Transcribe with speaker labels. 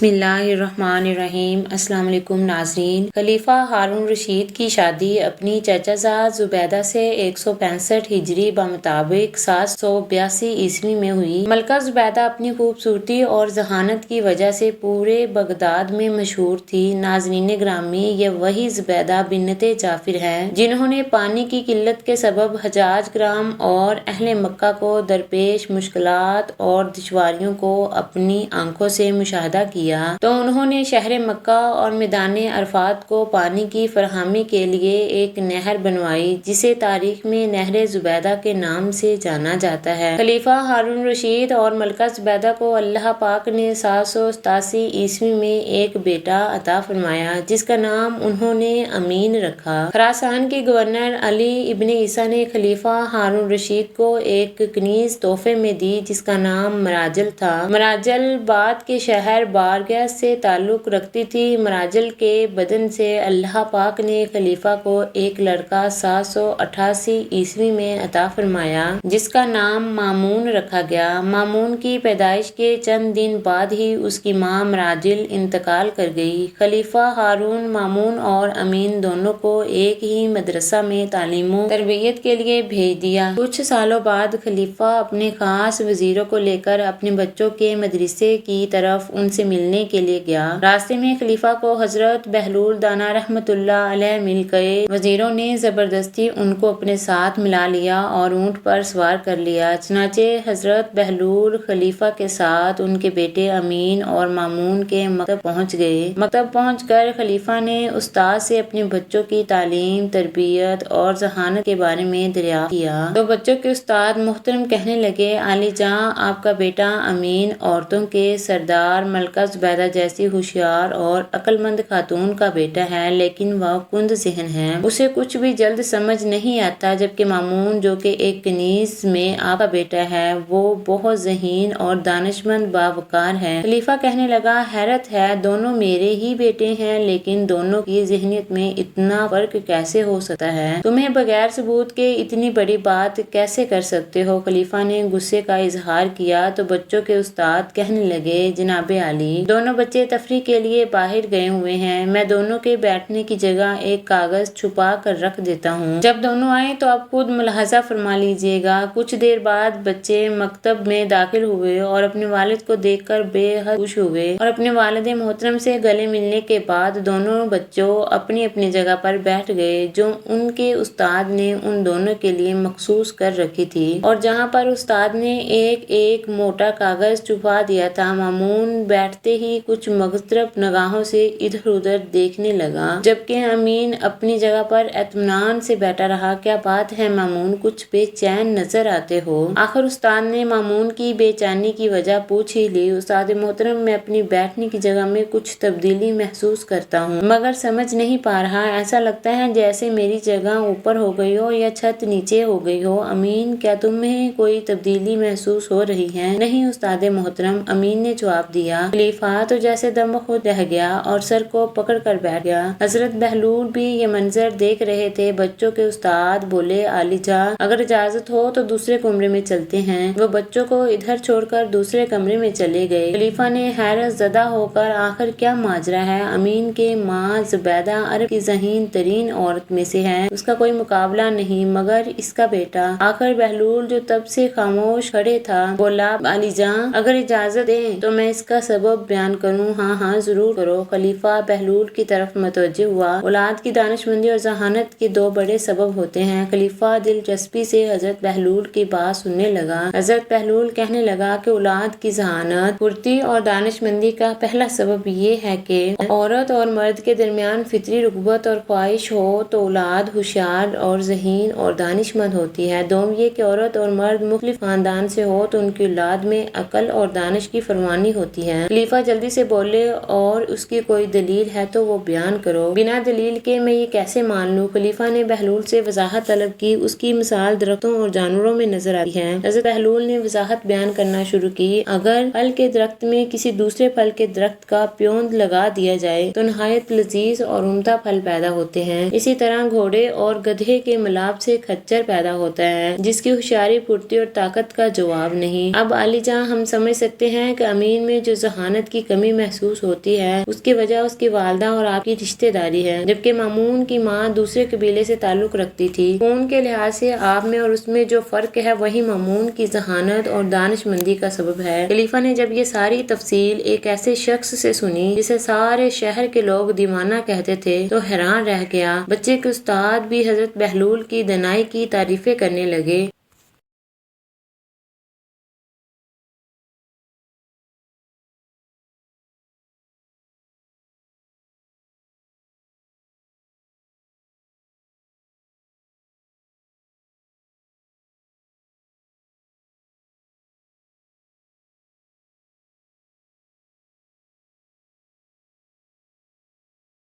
Speaker 1: بسم اللہ الرحمن الرحیم۔ السلام علیکم ناظرین۔ خلیفہ ہارون رشید کی شادی اپنی چچا زاد زبیدہ سے 165 ہجری بمطابق 782 عیسوی میں ہوئی۔ ملکہ زبیدہ اپنی خوبصورتی اور ذہانت کی وجہ سے پورے بغداد میں مشہور تھی۔ ناظرین گرامی، یہ وہی زبیدہ بنت جعفر ہیں جنہوں نے پانی کی قلت کے سبب حجاج کرام اور اہل مکہ کو درپیش مشکلات اور دشواریوں کو اپنی آنکھوں سے مشاہدہ کیا تو انہوں نے شہر مکہ اور میدان عرفات کو پانی کی فراہمی کے لیے ایک نہر بنوائی جسے تاریخ میں نہر زبیدہ کے نام سے جانا جاتا ہے۔ خلیفہ ہارون رشید اور ملکہ زبیدہ کو اللہ پاک نے 787 عیسوی میں ایک بیٹا عطا فرمایا جس کا نام انہوں نے امین رکھا۔ خراسان کے گورنر علی ابن عیسیٰ نے خلیفہ ہارون رشید کو ایک کنیز تحفے میں دی جس کا نام مراجل تھا۔ مراجل بعد کے شہر بارگیس سے تعلق رکھتی تھی۔ مراجل کے بدن سے اللہ پاک نے خلیفہ کو ایک لڑکا 788 عیسوی میں عطا فرمایا جس کا نام مامون رکھا گیا۔ مامون کی پیدائش کے چند دن بعد ہی اس کی ماں مراجل انتقال کر گئی۔ خلیفہ ہارون مامون اور امین دونوں کو ایک ہی مدرسہ میں تعلیم و تربیت کے لیے بھیج دیا۔ کچھ سالوں بعد خلیفہ اپنے خاص وزیروں کو لے کر اپنے بچوں کے مدرسے کی طرف ان سے ملنے کے لیے گیا۔ راستے میں خلیفہ کو حضرت بہلول دانا رحمۃ اللہ علیہ مل گئے۔ وزیروں نے زبردستی ان کو اپنے ساتھ ملا لیا اور اونٹ پر سوار کر لیا۔ چنانچہ حضرت بہلول خلیفہ کے ساتھ ان کے بیٹے امین اور مامون کے مکتب پہنچ گئے۔ مکتب پہنچ کر خلیفہ نے استاد سے اپنے بچوں کی تعلیم، تربیت اور ذہانت کے بارے میں دریافت کیا تو بچوں کے استاد محترم کہنے لگے، عالی جاں، آپ کا بیٹا امین عورتوں کے سردار ملکہ زبیدہ جیسی ہوشیار اور عقل مند خاتون کا بیٹا ہے، لیکن وہ کند ذہن ہے، اسے کچھ بھی جلد سمجھ نہیں آتا، جبکہ مامون جو کہ ایک کنیز میں آپ کا بیٹا ہے وہ بہت ذہین اور دانشمند باوقار ہے۔ خلیفہ کہنے لگا، حیرت ہے، دونوں میرے ہی بیٹے ہیں لیکن دونوں کی ذہنیت میں اتنا فرق کیسے ہو سکتا ہے؟ تمہیں بغیر ثبوت کے اتنی بڑی بات کیسے کر سکتے ہو؟ خلیفہ نے غصے کا اظہار کیا تو بچوں کے استاد کہنے لگے، جناب عالی، دونوں بچے تفریح کے لیے باہر گئے ہوئے ہیں، میں دونوں کے بیٹھنے کی جگہ ایک کاغذ چھپا کر رکھ دیتا ہوں، جب دونوں آئیں تو آپ خود ملاحظہ فرما لیجیے گا۔ کچھ دیر بعد بچے مکتب میں داخل ہوئے اور اپنے والد کو دیکھ کر بے حد خوش ہوئے اور اپنے والد محترم سے گلے ملنے کے بعد دونوں بچوں اپنی اپنی جگہ پر بیٹھ گئے جو ان کے استاد نے ان دونوں کے لیے مخصوص کر رکھی تھی اور جہاں پر استاد نے ایک ایک موٹا کاغذ چھپا دیا تھا۔ مامون بیٹھتے ہی کچھ مضطرب نگاہوں سے ادھر ادھر دیکھنے لگا جبکہ امین اپنی جگہ پر اطمینان سے بیٹھا رہا۔ کیا بات ہے مامون، کچھ بے چین نظر آتے ہو؟ آخر استاد نے مامون کی بے چینی کی وجہ پوچھ ہی لی۔ استاد محترم، میں اپنی بیٹھنے کی جگہ میں کچھ تبدیلی محسوس کرتا ہوں مگر سمجھ نہیں پا رہا، ایسا لگتا ہے جیسے میری جگہ اوپر ہو گئی ہو یا چھت نیچے ہو گئی ہو۔ امین، کیا تمہیں کوئی تبدیلی محسوس ہو رہی ہے؟ نہیں استاد محترم، امین نے جواب دیا۔ خلیفہ تو جیسے دم بخود رہ گیا اور سر کو پکڑ کر بیٹھ گیا۔ حضرت بہلول بھی یہ منظر دیکھ رہے تھے۔ بچوں کے استاد بولے، عالی جاں، اگر اجازت ہو تو دوسرے کمرے میں چلتے ہیں۔ وہ بچوں کو ادھر چھوڑ کر دوسرے کمرے میں چلے گئے۔ خلیفہ نے حیرت زدہ ہو کر، آخر کیا ماجرا ہے؟ امین کے ماں زبیدہ عرب کی ذہین ترین عورت میں سے ہے، اس کا کوئی مقابلہ نہیں، مگر اس کا بیٹا؟ آخر بہلول جو تب سے خاموش کھڑے تھا بولا، عالی جاں، اگر اجازت دیں تو میں اس کا سبب بیان کروں؟ ہاں ہاں ضرور کرو۔ خلیفہ بہلول کی طرف متوجہ ہوا۔ اولاد کی دانشمندی اور ذہانت کے دو بڑے سبب ہوتے ہیں۔ خلیفہ دلچسپی سے حضرت بہلول کی بات سننے لگا۔ حضرت بہلول کہنے لگا کہ اولاد کی ذہانت، پھرتی اور دانشمندی کا پہلا سبب یہ ہے کہ عورت اور مرد کے درمیان فطری رغبت اور خواہش ہو تو اولاد ہوشیار اور ذہین اور دانشمند ہوتی ہے۔ دوم یہ کہ عورت اور مرد مختلف خاندان سے ہو تو ان کی اولاد میں عقل اور دانش کی فراوانی ہوتی ہے۔ خلیفہ جلدی سے بولے، اور اس کی کوئی دلیل ہے تو وہ بیان کرو۔ بنا دلیل کے میں یہ کیسے مان لوں؟ خلیفہ نے بہلول سے وضاحت طلب کی۔ اس کی مثال درختوں اور جانوروں میں نظر آتی ہے۔ حضرت بہلول نے وضاحت بیان کرنا شروع کی، اگر پھل کے درخت میں کسی دوسرے پھل کے درخت کا پیوند لگا دیا جائے تو نہایت لذیذ اور عمدہ پھل پیدا ہوتے ہیں۔ اسی طرح گھوڑے اور گدھے کے ملاپ سے کھچر پیدا ہوتا ہے جس کی ہوشیاری، پھرتی اور طاقت کا جواب نہیں۔ اب عالی جاں، ہم سمجھ سکتے ہیں کہ امین میں جو ذہانت کی کمی محسوس ہوتی ہے اس کی وجہ اس کی والدہ اور آپ کی رشتہ داری ہے، جبکہ مامون کی ماں دوسرے قبیلے سے تعلق رکھتی تھی۔ خون کے لحاظ سے آپ میں اور اس میں جو فرق ہے وہی مامون کی ذہانت اور دانش مندی کا سبب ہے۔ خلیفہ نے جب یہ ساری تفصیل ایک ایسے شخص سے سنی جسے سارے شہر کے لوگ دیوانہ کہتے تھے تو حیران رہ گیا۔ بچے کے استاد بھی حضرت بہلول کی دانائی کی تعریفیں کرنے لگے۔